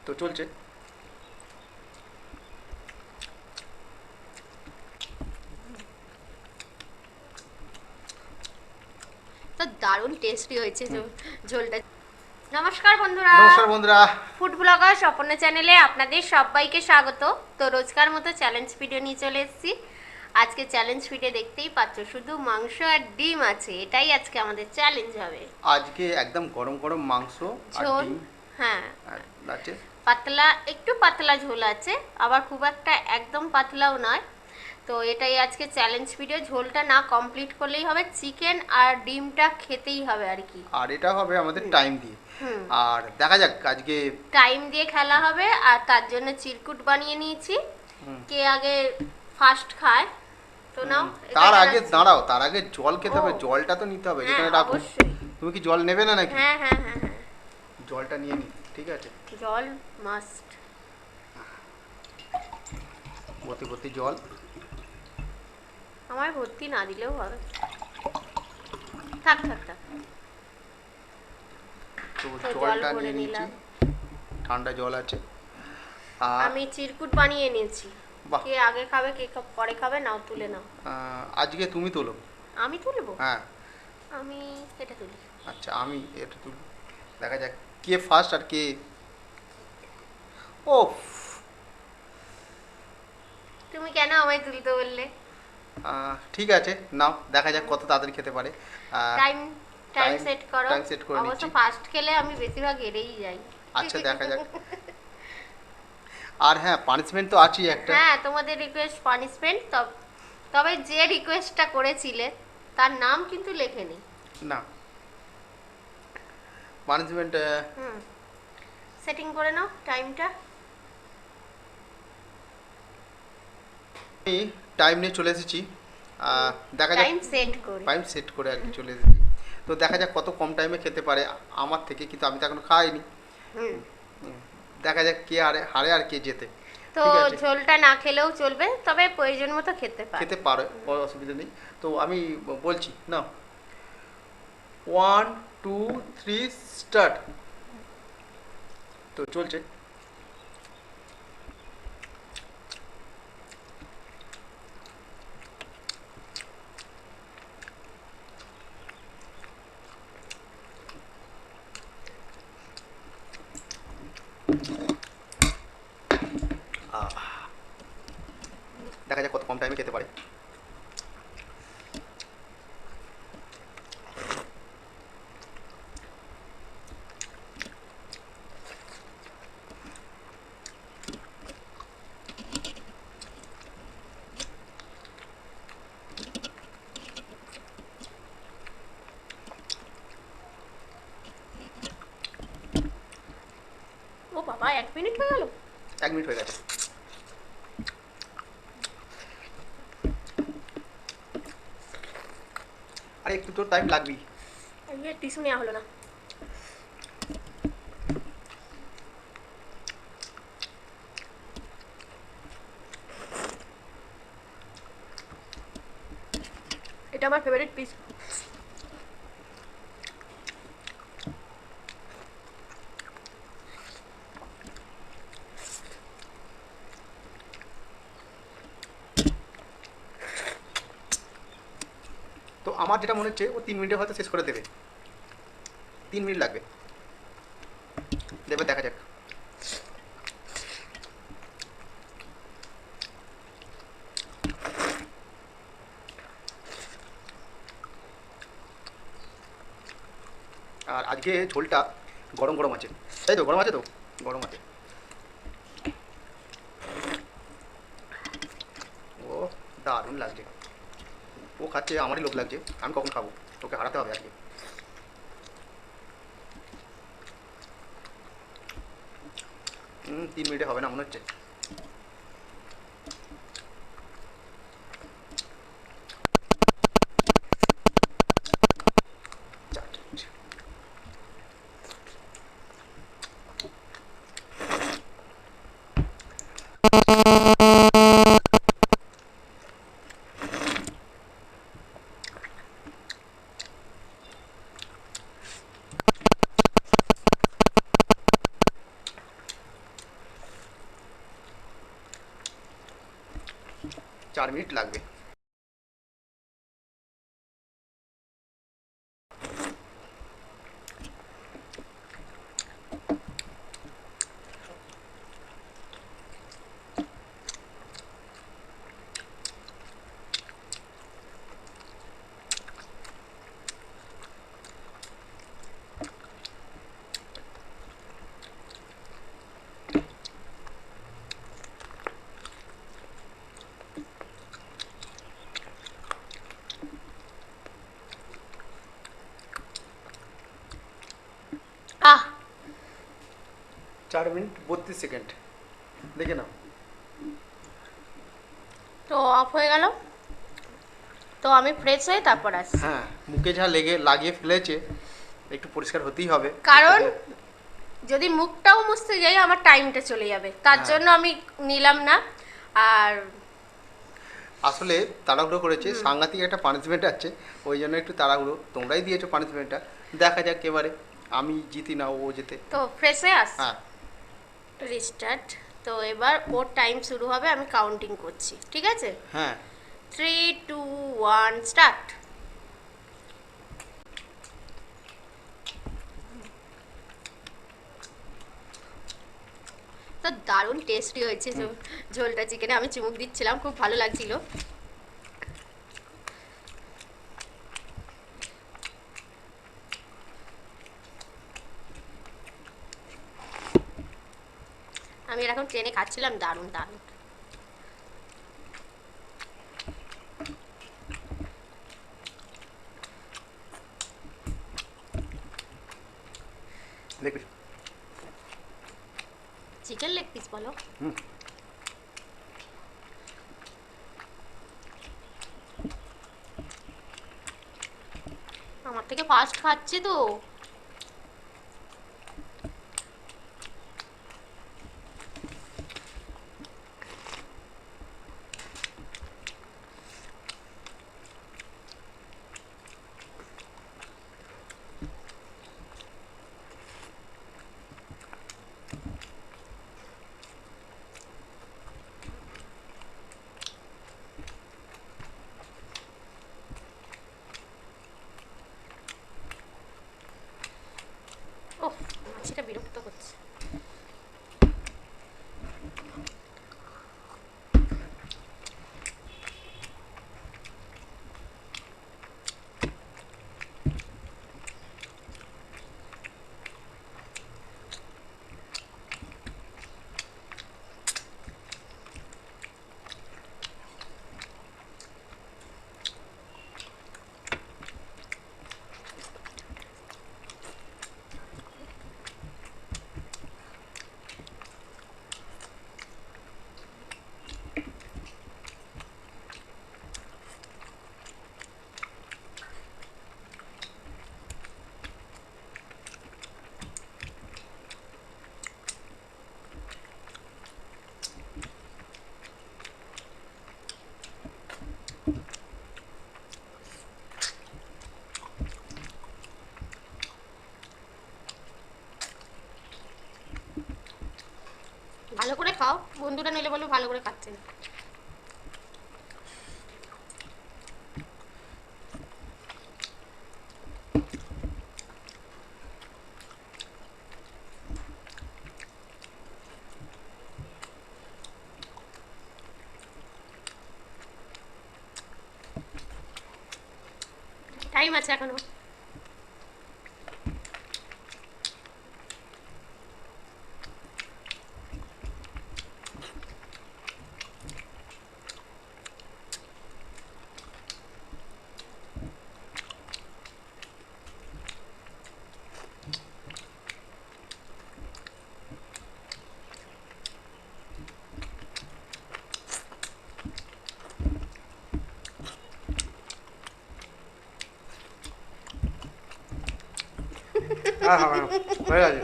তো চলছে। তো দারুণ টেস্টি হয়েছে ঝোলটা। নমস্কার বন্ধুরা, নমস্কার বন্ধুরা। ফুড ব্লগার স্বপ্ন চ্যানেলে আপনাদের সবাইকে স্বাগত। তো রোজকার মতো চ্যালেঞ্জ ভিডিও নিয়ে চলে এসেছি। আজকে চ্যালেঞ্জ ভিডিও দেখতেই পাচ্ছ, শুধু মাংস আর ডিম আছে, এটাই আজকে আমাদের চ্যালেঞ্জ হবে। আজকে একদম গরম গরম মাংস আর ঝোল, ডিম হ্যাঁ, আছে। পাতলা, একটু পাতলা ঝোল আছে, আবার খুব একটা একদম পাতলাও নয়। তো এটাই আজকে চ্যালেঞ্জ ভিডিও। ঝোলটা না কমপ্লিট করলেই হবে, চিকেন আর ডিমটা খেতেই হবে আর কি। আর এটা হবে আমাদের টাইম দিয়ে। হুম, আর দেখা যাক আজকে। টাইম দিয়ে খেলা হবে, আর তার জন্য চিরকুট বানিয়ে নিয়েছি। হুম, কে আগে ফার্স্ট খায় তো নাও। এটা তার আগে জানাচ্ছি। দাঁড়াও, তার আগে জল খেতে হবে, ও। জলটা তো নিতে হবে, হ্যাঁ যেখানে রাখো। অবশ্যই। তুমি কি জল নেবে না নাকি? হ্যাঁ হ্যাঁ হ্যাঁ হ্যাঁ, জলটা নিয়ে নি, ঠিক আছে। জল মাস্ট। ভর্তি ভর্তি জল। আমার ভর্তি না দিলেও হবে, থাক থাক থাক। তো তো জল জলটা ভরে নিয়ে নিয়েছি, নিলাম। ঠান্ডা জল আছে। আর আমি চিরকুট বানিয়ে নিয়েছি। বাহ, কে আগে খাবে কে পরে খাবে, নাও তুলে নাও। আজকে তুমি তোলো। আমি তুলবো? হ্যাঁ। আমি এটা তুলি। আচ্ছা, আমি এটা তুলি, দেখা যাক কে ফার্স্ট আর কে। ও, তুমি কেন আমায় তুলতে বললে? ঠিক আছে, নাও, দেখা যাক কত তাড়াতাড়ি খেতে পারে। টাইম, টাইম টাইম সেট করো। টাইম সেট করে অবশ্য নিচ্ছি। ফার্স্ট খেলে আমি বেশিরভাগ হেরেই যাই। আচ্ছা, দেখা যাক। আর হ্যাঁ, পানিশমেন্ট তো আছেই একটা। হ্যাঁ, তোমাদের রিকোয়েস্ট পানিশমেন্ট। তবে যে রিকোয়েস্টটা করেছিলে তার নাম কিন্তু লেখেনি। না, পানিশমেন্ট। হুম, সেটিং করে নাও টাইমটা। আমি টাইম নিয়ে চলে এসেছি। দেখা যাক। টাইম সেট করে। টাইম সেট করে আর কি চলে এসেছি। তো দেখা যাক কত কম টাইমে খেতে পারে আমার থেকে, কিন্তু আমি তো এখনো খাইনি। হুম, হুম, দেখা যাক কে হারে হারে আর কে জেতে। তো ঠিক আছে, ঝোলটা না খেলেও চলবে, তবে প্রয়োজন মতো খেতে পারো। খেতে পারে, কোনো অসুবিধা নেই। তো আমি বলছি না, 1 2 3 স্টার্ট। তো চলছে। দেখা যাক কত কম টাইমে খেতে পারে। ও বাবা, 1 মিনিট হয়ে গেল। 1 মিনিট হয়ে গেছে। আরে একটু তো টাইম লাগবেই। টিস্যু নেওয়া হলো না। এটা আমার ফেভারিট পিস। তো আমার যেটা মনে হচ্ছে ও 3 মিনিটে হয়তো শেষ করে দেবে। 3 মিনিট লাগবে, দেবে, দেখা যাক। আর আজকে ঝোলটা গরম গরম আছে, তাই তো? গরম আছে তো, গরম আছে। ও, দারুণ লাগছে। ও খাচ্ছে, আমারই লোভ লাগছে। আমি কখন খাবো? ওকে হারাতে হবে আজকে। 3 মিনিটে হবে না মনে হচ্ছে। চার মিনিট। 4 মিনিট লাগবে। আহ 4 মিনিট 32 সেকেন্ড দেখে নাও। তো অফ হয়ে গেল, তো আমি ফ্রেশ হয়ে তারপর আসছি। হ্যাঁ, মুখে যা লাগিয়ে ফেলেছে একটু পরিষ্কার হতেই হবে, কারণ যদি মুখটাও মুছতে যাই আমার টাইমটা চলে যাবে, তার হ্যাঁ। জন্য আমি নিলাম না। আর আসলে তাড়াহুড়ো করেছে, সাংঘাতিক একটা পানিশমেন্ট আছে, ওই জন্য একটু তাড়াহুড়ো। তোমরাই দিয়েছো পানিশমেন্টটা, দেখা যাক এবারে আমি জিতি না ও জেতে। তো ফ্রেশ হয়ে আসছি, হ্যাঁ রিস্টার্ট। তো এবার ওর টাইম শুরু হবে, আমি কাউন্টিং করছি, ঠিক আছে? হ্যাঁ 3 2 1 স্টার্ট। তো দারুণ টেস্টি হয়েছে ঝোলটা চিকেনে, আমি চুমুক দিচ্ছিলাম, খুব ভালো লাগছিল। আমি এরকম ট্রেনে খাচ্ছিলাম, দারুণ দারুণ। দেখবি। চিকেন লেগ পিস বলো। হুম। আমার থেকে ফাস্ট খাচ্ছে তো। ওহ, মাছিটা বিরক্ত করছে। ভালো করে খাও, বন্ধুরা নিলে বলো ভালো করে খাচ্ছে না। টাইম আছে এখনো। আর হবে না, হয়ে গেছে।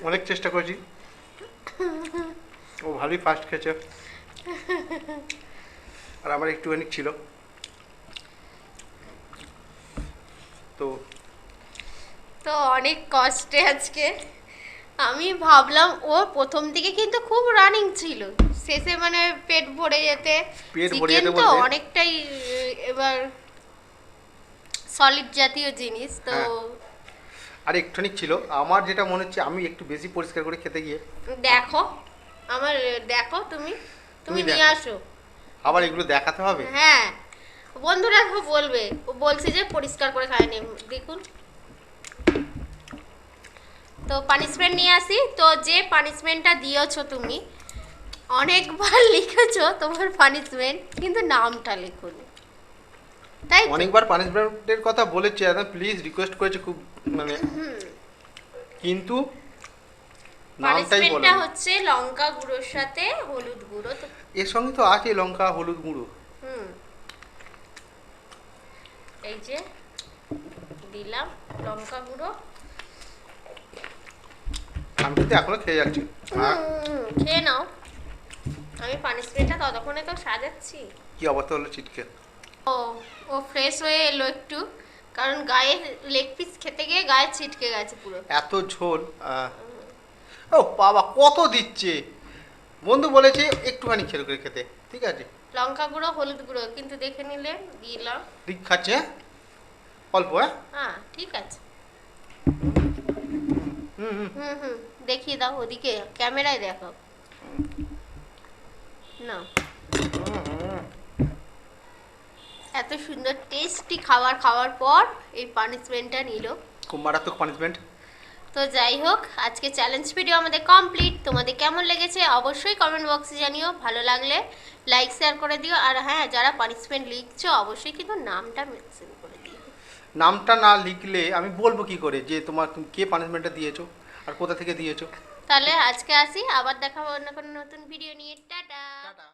অনেক চেষ্টা করেছি, ও ভালোই ফাস্ট খেয়েছে, আর আমার একটুখানি ছিল। তো তো অনেক কষ্টে আজকে আমি ভাবলাম ও প্রথম দিকে কিন্তু খুব রানিং ছিল, শেষে মানে পেট ভরে যেতে, পেট ভরে চিকেন যেতে তো বলতে? অনেকটাই এবার সলিড জাতীয় জিনিস তো। হ্যাঁ। আর একটুখানি ছিল, আমার যেটা মনে হচ্ছে আমি একটু বেশি পরিষ্কার করে খেতে গিয়ে দেখো আমার, দেখো তুমি তুমি তুমি নিয়ে দেখো। আসো। আবার এগুলো দেখাতে হবে। হ্যাঁ, বন্ধুরা বলবে ও বলছে যে পরিষ্কার করে খায়নি, দেখুন। তো পানিশমেন্ট নিয়ে আসি, তো যে পানিশমেন্টটা দিয়েছো তুমি অনেকবার লিখেছো তোমার পানিশমেন্ট, কিন্তু নামটা লেখোনি, তাই তো? অনেকবার পানিশমেন্টের কথা বলেছি, একদম প্লিজ রিকোয়েস্ট করেছি খুব, মানে কিন্তু নামটাই বলে পানিশমেন্টটা হচ্ছে লঙ্কা গুঁড়োর সাথে হলুদ গুঁড়ো তো। এর সঙ্গে তো আছে লঙ্কা হলুদ গুঁড়ো। হুম, এই যে দিলাম লঙ্কা গুঁড়ো। আমি কিন্তু এখনো খেয়ে যাচ্ছি। হ্যাঁ, খেয়ে নাও, আমি পানিশমেন্টটা ততক্ষণে তো সাজাচ্ছি। কি অবস্থা হলো চিটকে। ও ও ফ্রেশ হয়ে এলো একটু, কারণ গায়ে লেগ পিস খেতে গিয়ে গায়ে ছিটকে গেছে পুরো। এত ঝোল। ও বাবা কত দিচ্ছে, বন্ধু বলেছে একটুখানি খেলে করে খেতে, ঠিক আছে লঙ্কা গুঁড়ো হলুদ গুঁড়ো কিন্তু দেখে নিলে দিলাম। ঠিক খাচ্ছে, হ্যাঁ অল্প, হ্যাঁ। হ্যাঁ ঠিক আছে। হুম হুম। হুম হুম, দেখিয়ে দাও ওদিকে, ক্যামেরায় দেখাও না। এত সুন্দর টেস্টি খাবার খাওয়ার পর এই পানিশমেন্টটা নিল। খুব মারাত্মক পানিশমেন্ট। তো যাই হোক, আজকে চ্যালেঞ্জ ভিডিও আমাদের কমপ্লিট। তোমাদের কেমন লেগেছে অবশ্যই কমেন্ট বক্সে জানিও, ভালো লাগলে লাইক শেয়ার করে দিও। আর হ্যাঁ, যারা পানিশমেন্ট লিখছো অবশ্যই কিন্তু নামটা মেনশন করে দিও। নামটা না লিখলে আমি বলবো কি করে যে তুমি কে পানিশমেন্টটা দিয়েছো আর কোথা থেকে দিয়েছো। তাহলে আজকে আসি, আবার দেখাবো অন্য কোনো নতুন ভিডিও নিয়ে। টাটা। টাটা।